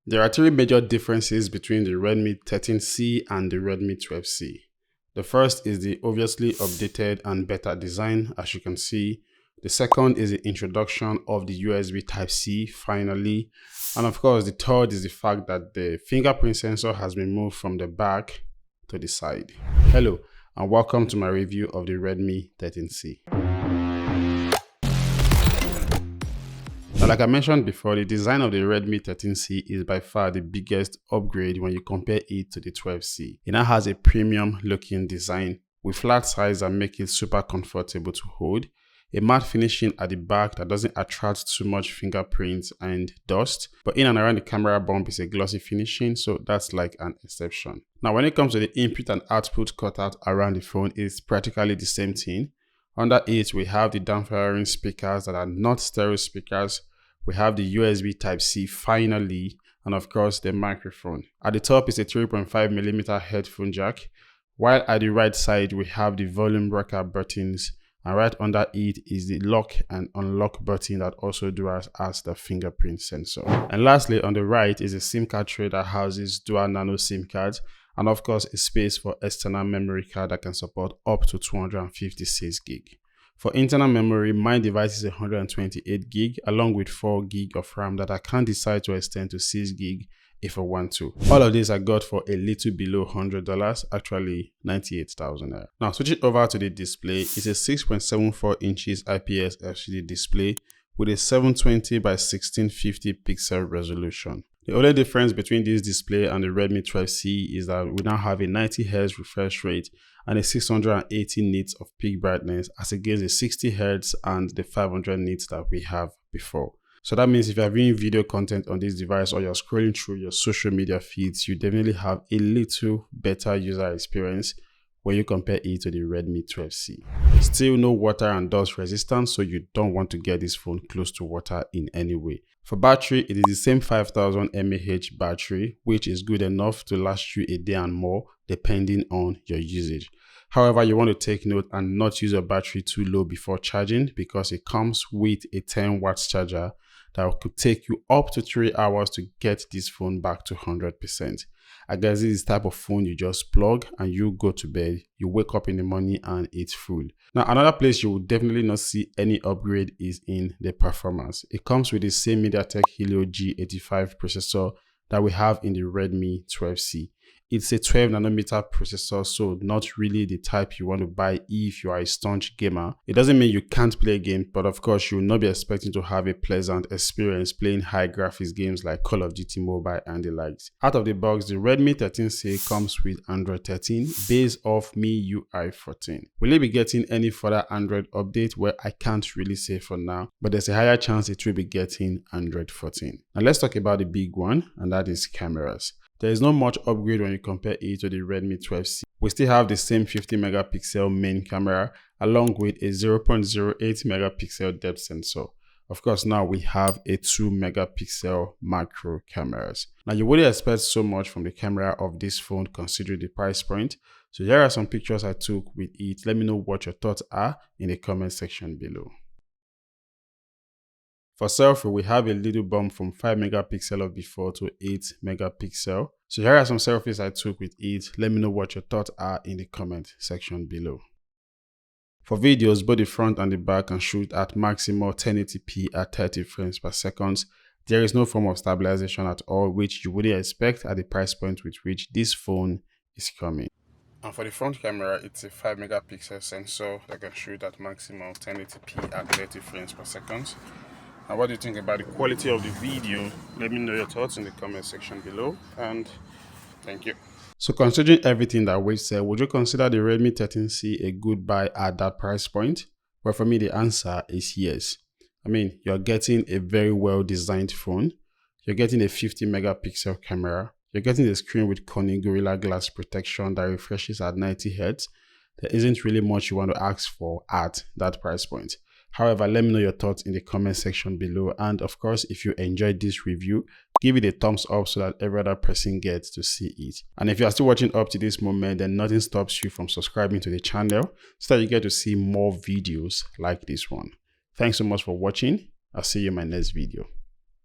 There are three major differences between the Redmi 13C and the Redmi 12C. The first is the obviously updated and better design, as you can see. The second is the introduction of the USB Type-C finally. And of course, the third is the fact that the fingerprint sensor has been moved from the back to the side. Hello, and welcome to my review of the Redmi 13C. Now, like I mentioned before, the design of the Redmi 13C is by far the biggest upgrade when you compare it to the 12C. It now has a premium looking design with flat sides that make it super comfortable to hold, a matte finishing at the back that doesn't attract too much fingerprints and dust, but in and around the camera bump is a glossy finishing, so that's like an exception. Now, when it comes to the input and output cutout around the phone, it's practically the same thing. Under it, we have the down-firing speakers that are not stereo speakers. We have the USB Type-C finally, and of course the microphone. At the top is a 3.5mm headphone jack, while at the right side we have the volume rocker buttons, and right under it is the lock and unlock button that also does as the fingerprint sensor. And lastly, on the right is a SIM card tray that houses dual nano SIM cards, and of course a space for external memory card that can support up to 256 gig. For internal memory, my device is 128 gig along with 4 gig of RAM that I can decide to extend to 6 gig if I want to. All of these I got for a little below $100, actually 98,000 naira. Now switching over to the display, it's a 6.74 inches IPS LCD display with a 720 by 1650 pixel resolution. The only difference between this display and the Redmi 12C is that we now have a 90Hz refresh rate and a 680 nits of peak brightness as against the 60Hz and the 500 nits that we have before. So that means if you're viewing video content on this device or you're scrolling through your social media feeds, you definitely have a little better user experience when you compare it to the Redmi 12C. Still no water and dust resistance, so you don't want to get this phone close to water in any way. For battery, it is the same 5000 mAh battery, which is good enough to last you a day and more depending on your usage. However, you want to take note and not use your battery too low before charging because it comes with a 10 watts charger that could take you up to 3 hours to get this phone back to 100%. I guess this is the type of phone you just plug and you go to bed, you wake up in the morning and it's full. Now, another place you will definitely not see any upgrade is in the performance. It comes with the same MediaTek Helio G85 processor that we have in the Redmi 12C. It's a 12nm processor, so not really the type you want to buy if you are a staunch gamer. It doesn't mean you can't play a game, but of course you will not be expecting to have a pleasant experience playing high graphics games like Call of Duty Mobile and the likes. Out of the box, the Redmi 13C comes with Android 13 based off MIUI 14. Will it be getting any further Android update? Well, I can't really say for now, but there's a higher chance it will be getting Android 14. Now let's talk about the big one, and that is cameras. There is not much upgrade when you compare it to the Redmi 12C. We still have the same 50 megapixel main camera along with a 0.08 megapixel depth sensor. Of course, now we have a 2 megapixel macro cameras. Now you wouldn't expect so much from the camera of this phone considering the price point. So here are some pictures I took with it. Let me know what your thoughts are in the comment section below. For selfie, we have a little bump from 5 megapixel of before to 8 megapixel. So here are some selfies I took with it. Let me know what your thoughts are in the comment section below. For videos, both the front and the back can shoot at maximum 1080p at 30 frames per second. There is no form of stabilization at all, which you wouldn't expect at the price point with which this phone is coming. And for the front camera, it's a 5 megapixel sensor that can shoot at maximum 1080p at 30 frames per second. And what do you think about the quality of the video? Let me know your thoughts in the comment section below, and thank you. So considering everything that we said, would you consider the Redmi 13C a good buy at that price point? Well, for me, the answer is yes. I mean, you're getting a very well designed phone. You're getting a 50 megapixel camera. You're getting a screen with Corning Gorilla Glass protection that refreshes at 90 Hz. There isn't really much you want to ask for at that price point. However, let me know your thoughts in the comment section below, and of course, if you enjoyed this review, give it a thumbs up so that every other person gets to see it. And if you are still watching up to this moment, then nothing stops you from subscribing to the channel so that you get to see more videos like this one. Thanks so much for watching. I'll see you in my next video.